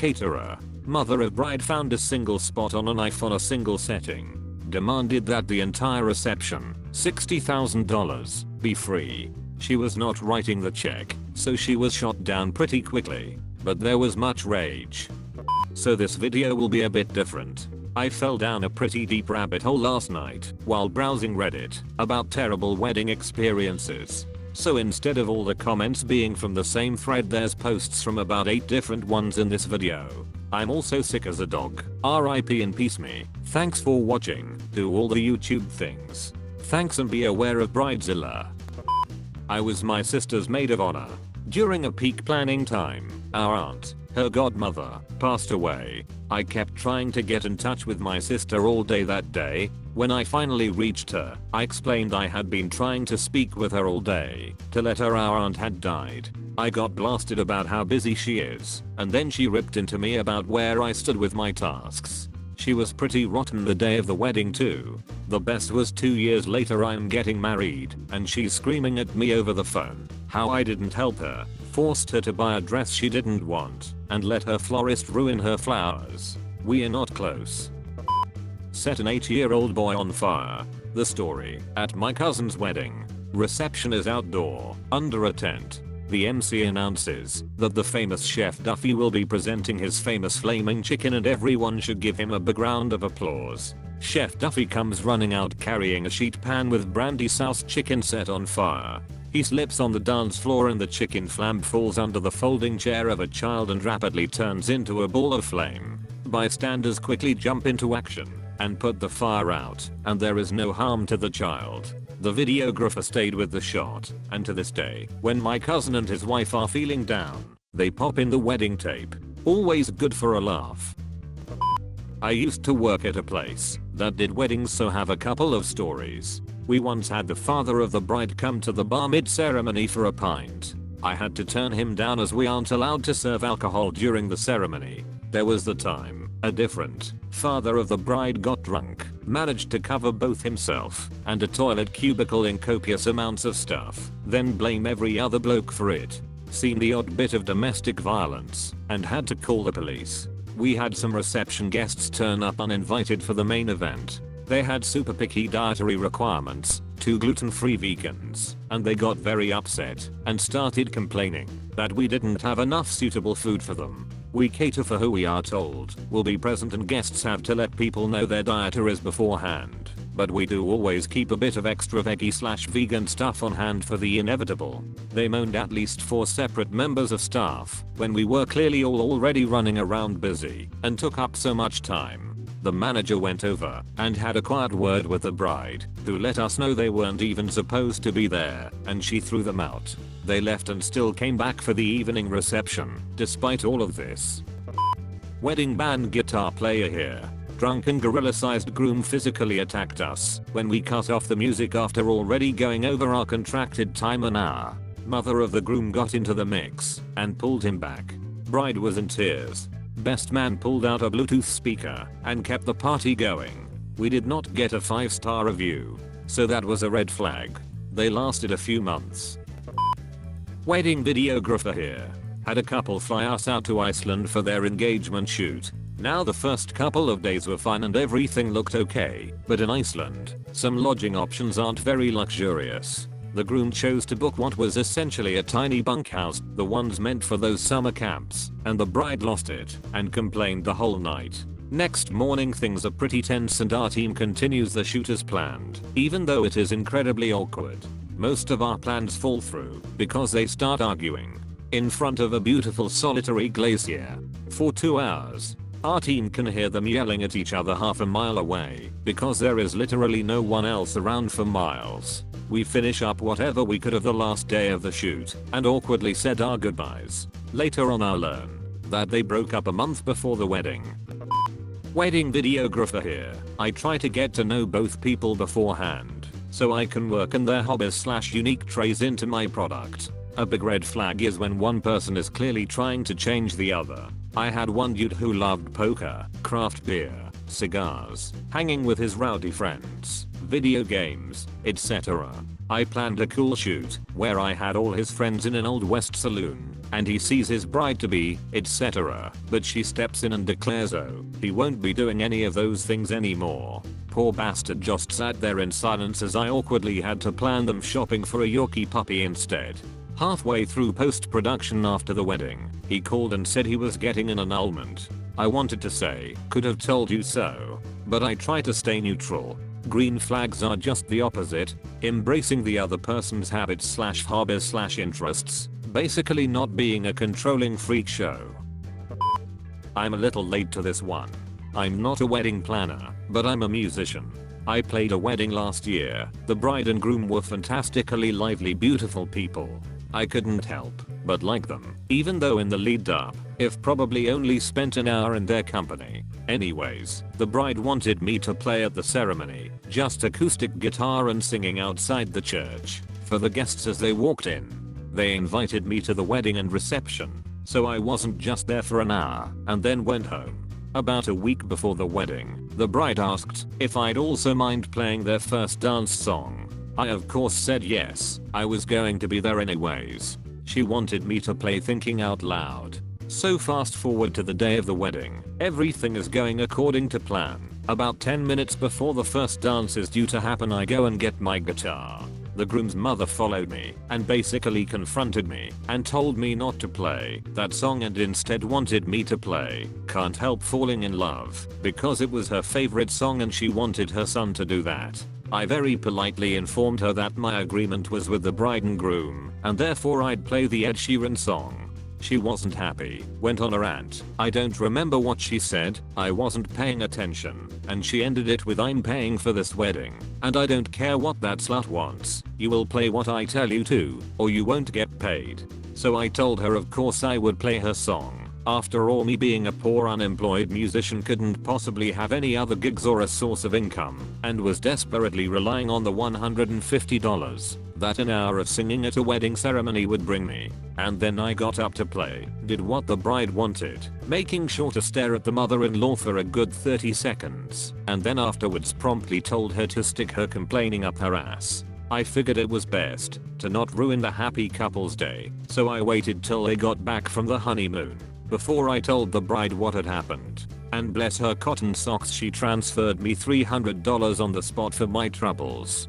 Caterer. Mother of bride found a single spot on a knife on a single setting. Demanded that the entire reception, $60,000, be free. She was not writing the check, so she was shot down pretty quickly. But there was much rage. So this video will be a bit different. I fell down a pretty deep rabbit hole last night while browsing Reddit about terrible wedding experiences. So instead of all the comments being from the same thread, there's posts from about 8 different ones in this video. I'm also sick as a dog. RIP and peace me. Thanks for watching. Do all the YouTube things. Thanks and be aware of Bridezilla. I was my sister's maid of honor. During a peak planning time, our aunt, her godmother, passed away. I kept trying to get in touch with my sister all day that day. When I finally reached her, I explained I had been trying to speak with her all day to let her our aunt had died. I got blasted about how busy she is, and then she ripped into me about where I stood with my tasks. She was pretty rotten the day of the wedding too. The best was 2 years later I'm getting married, and she's screaming at me over the phone how I didn't help her, forced her to buy a dress she didn't want, and let her florist ruin her flowers. We are not close. Set an 8-year-old boy on fire. The story. At my cousin's wedding. Reception is outdoor, under a tent. The MC announces that the famous Chef Duffy will be presenting his famous flaming chicken and everyone should give him a big round of applause. Chef Duffy comes running out carrying a sheet pan with brandy soused chicken set on fire. He slips on the dance floor and the chicken flam falls under the folding chair of a child and rapidly turns into a ball of flame. Bystanders quickly jump into action and put the fire out, and there is no harm to the child. The videographer stayed with the shot, and to this day, when my cousin and his wife are feeling down, they pop in the wedding tape. Always good for a laugh. I used to work at a place that did weddings, so have a couple of stories. We once had the father of the bride come to the bar mid-ceremony for a pint. I had to turn him down as we aren't allowed to serve alcohol during the ceremony. There was the time a different father of the bride got drunk, managed to cover both himself and a toilet cubicle in copious amounts of stuff, then blame every other bloke for it. Seen the odd bit of domestic violence and had to call the police. We had some reception guests turn up uninvited for the main event. They had super picky dietary requirements, 2 gluten-free vegans, and they got very upset and started complaining that we didn't have enough suitable food for them. We cater for who we are told will be present, and guests have to let people know their dietaries beforehand. But we do always keep a bit of extra veggie/vegan stuff on hand for the inevitable. They moaned at least 4 separate members of staff when we were clearly all already running around busy and took up so much time. The manager went over and had a quiet word with the bride, who let us know they weren't even supposed to be there, and she threw them out. They left and still came back for the evening reception, despite all of this. Wedding band guitar player here. Drunken gorilla-sized groom physically attacked us when we cut off the music after already going over our contracted time an hour. Mother of the groom got into the mix and pulled him back. Bride was in tears. Best man pulled out a Bluetooth speaker and kept the party going. We did not get a 5-star review, so that was a red flag. They lasted a few months. Wedding videographer here. Had a couple fly us out to Iceland for their engagement shoot. Now the first couple of days were fine and everything looked okay, but in Iceland, some lodging options aren't very luxurious. The groom chose to book what was essentially a tiny bunkhouse, the ones meant for those summer camps, and the bride lost it and complained the whole night. Next morning things are pretty tense and our team continues the shoot as planned, even though it is incredibly awkward. Most of our plans fall through because they start arguing in front of a beautiful solitary glacier for 2 hours. Our team can hear them yelling at each other half a mile away because there is literally no one else around for miles. We finish up whatever we could of the last day of the shoot and awkwardly said our goodbyes. Later on I learn that they broke up a month before the wedding. Wedding videographer here. I try to get to know both people beforehand so I can work in their hobbies/unique traits into my product. A big red flag is when one person is clearly trying to change the other. I had one dude who loved poker, craft beer, cigars, hanging with his rowdy friends, video games, etc. I planned a cool shoot where I had all his friends in an old west saloon and he sees his bride-to-be, etc. But she steps in and declares he won't be doing any of those things anymore. Poor bastard just sat there in silence as I awkwardly had to plan them shopping for a Yorkie puppy instead. Halfway through post-production after the wedding, he called and said he was getting an annulment. I wanted to say, could have told you so, but I try to stay neutral. Green flags are just the opposite, embracing the other person's habits/hobbies/interests, basically not being a controlling freak show. I'm a little late to this one. I'm not a wedding planner, but I'm a musician. I played a wedding last year. The bride and groom were fantastically lively, beautiful people. I couldn't help but like them, even though in the lead up, if probably only spent an hour in their company. Anyways, the bride wanted me to play at the ceremony, just acoustic guitar and singing outside the church, for the guests as they walked in. They invited me to the wedding and reception, so I wasn't just there for an hour and then went home. About a week before the wedding, the bride asked if I'd also mind playing their first dance song. I of course said yes, I was going to be there anyways. She wanted me to play Thinking Out Loud. So fast forward to the day of the wedding, everything is going according to plan. About 10 minutes before the first dance is due to happen, I go and get my guitar. The groom's mother followed me and basically confronted me and told me not to play that song and instead wanted me to play Can't Help Falling in Love because it was her favorite song and she wanted her son to do that. I very politely informed her that my agreement was with the bride and groom and therefore I'd play the Ed Sheeran song. She wasn't happy, went on a rant. I don't remember what she said, I wasn't paying attention, and she ended it with I'm paying for this wedding, and I don't care what that slut wants, you will play what I tell you to, or you won't get paid. So I told her of course I would play her song. After all, me being a poor unemployed musician couldn't possibly have any other gigs or a source of income, and was desperately relying on the $150 that an hour of singing at a wedding ceremony would bring me. And then I got up to play, did what the bride wanted, making sure to stare at the mother-in-law for a good 30 seconds, and then afterwards promptly told her to stick her complaining up her ass. I figured it was best to not ruin the happy couple's day, so I waited till they got back from the honeymoon before I told the bride what had happened. And bless her cotton socks, she transferred me $300 on the spot for my troubles.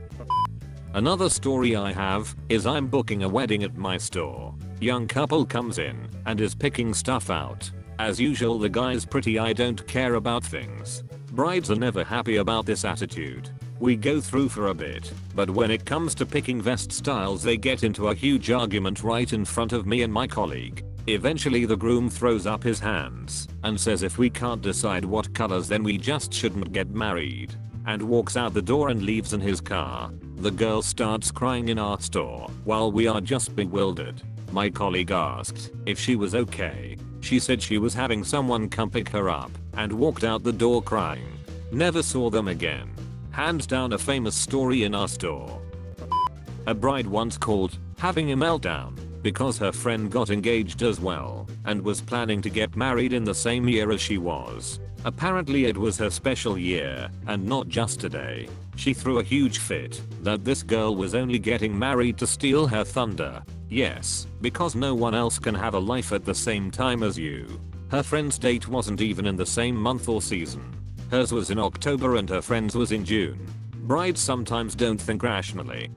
Another story I have is I'm booking a wedding at my store. Young couple comes in and is picking stuff out. As usual, the guy's pretty I don't care about things. Brides are never happy about this attitude. We go through for a bit, but when it comes to picking vest styles they get into a huge argument right in front of me and my colleague. Eventually the groom throws up his hands and says if we can't decide what colors then we just shouldn't get married, and walks out the door and leaves in his car. The girl starts crying in our store while we are just bewildered. My colleague asked if she was okay. She said she was having someone come pick her up and walked out the door crying. Never saw them again. Hands down a famous story in our store. A bride once called, having a meltdown because her friend got engaged as well and was planning to get married in the same year as she was. Apparently it was her special year and not just today. She threw a huge fit that this girl was only getting married to steal her thunder. Yes, because no one else can have a life at the same time as you. Her friend's date wasn't even in the same month or season. Hers was in October and her friend's was in June. Brides sometimes don't think rationally.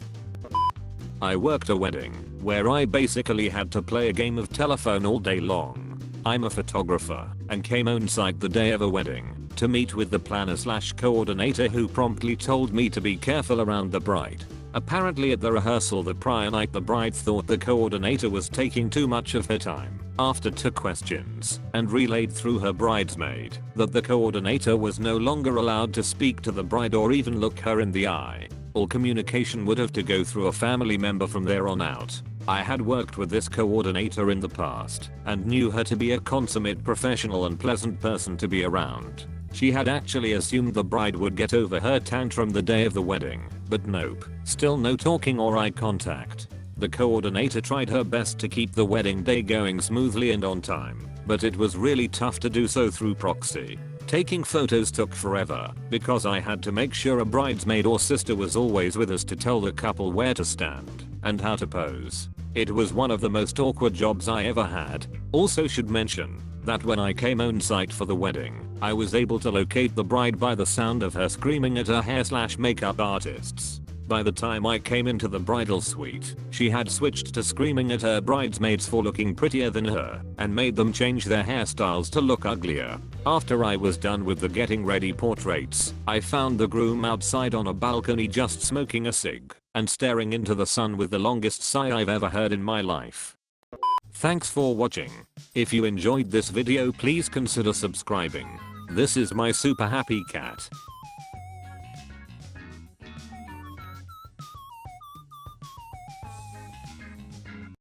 I worked a wedding where I basically had to play a game of telephone all day long. I'm a photographer and came on site the day of a wedding to meet with the planner/coordinator who promptly told me to be careful around the bride. Apparently at the rehearsal the prior night the bride thought the coordinator was taking too much of her time after took questions and relayed through her bridesmaid that the coordinator was no longer allowed to speak to the bride or even look her in the eye. All communication would have to go through a family member from there on out. I had worked with this coordinator in the past and knew her to be a consummate professional and pleasant person to be around. She had actually assumed the bride would get over her tantrum the day of the wedding, but nope, still no talking or eye contact. The coordinator tried her best to keep the wedding day going smoothly and on time, but it was really tough to do so through proxy. Taking photos took forever because I had to make sure a bridesmaid or sister was always with us to tell the couple where to stand and how to pose. It was one of the most awkward jobs I ever had. Also should mention that when I came on site for the wedding, I was able to locate the bride by the sound of her screaming at her hair/makeup artists. By the time I came into the bridal suite, she had switched to screaming at her bridesmaids for looking prettier than her and made them change their hairstyles to look uglier. After I was done with the getting ready portraits, I found the groom outside on a balcony just smoking a cig and staring into the sun with the longest sigh I've ever heard in my life. Thanks for watching. If you enjoyed this video, please consider subscribing. This is my super happy cat.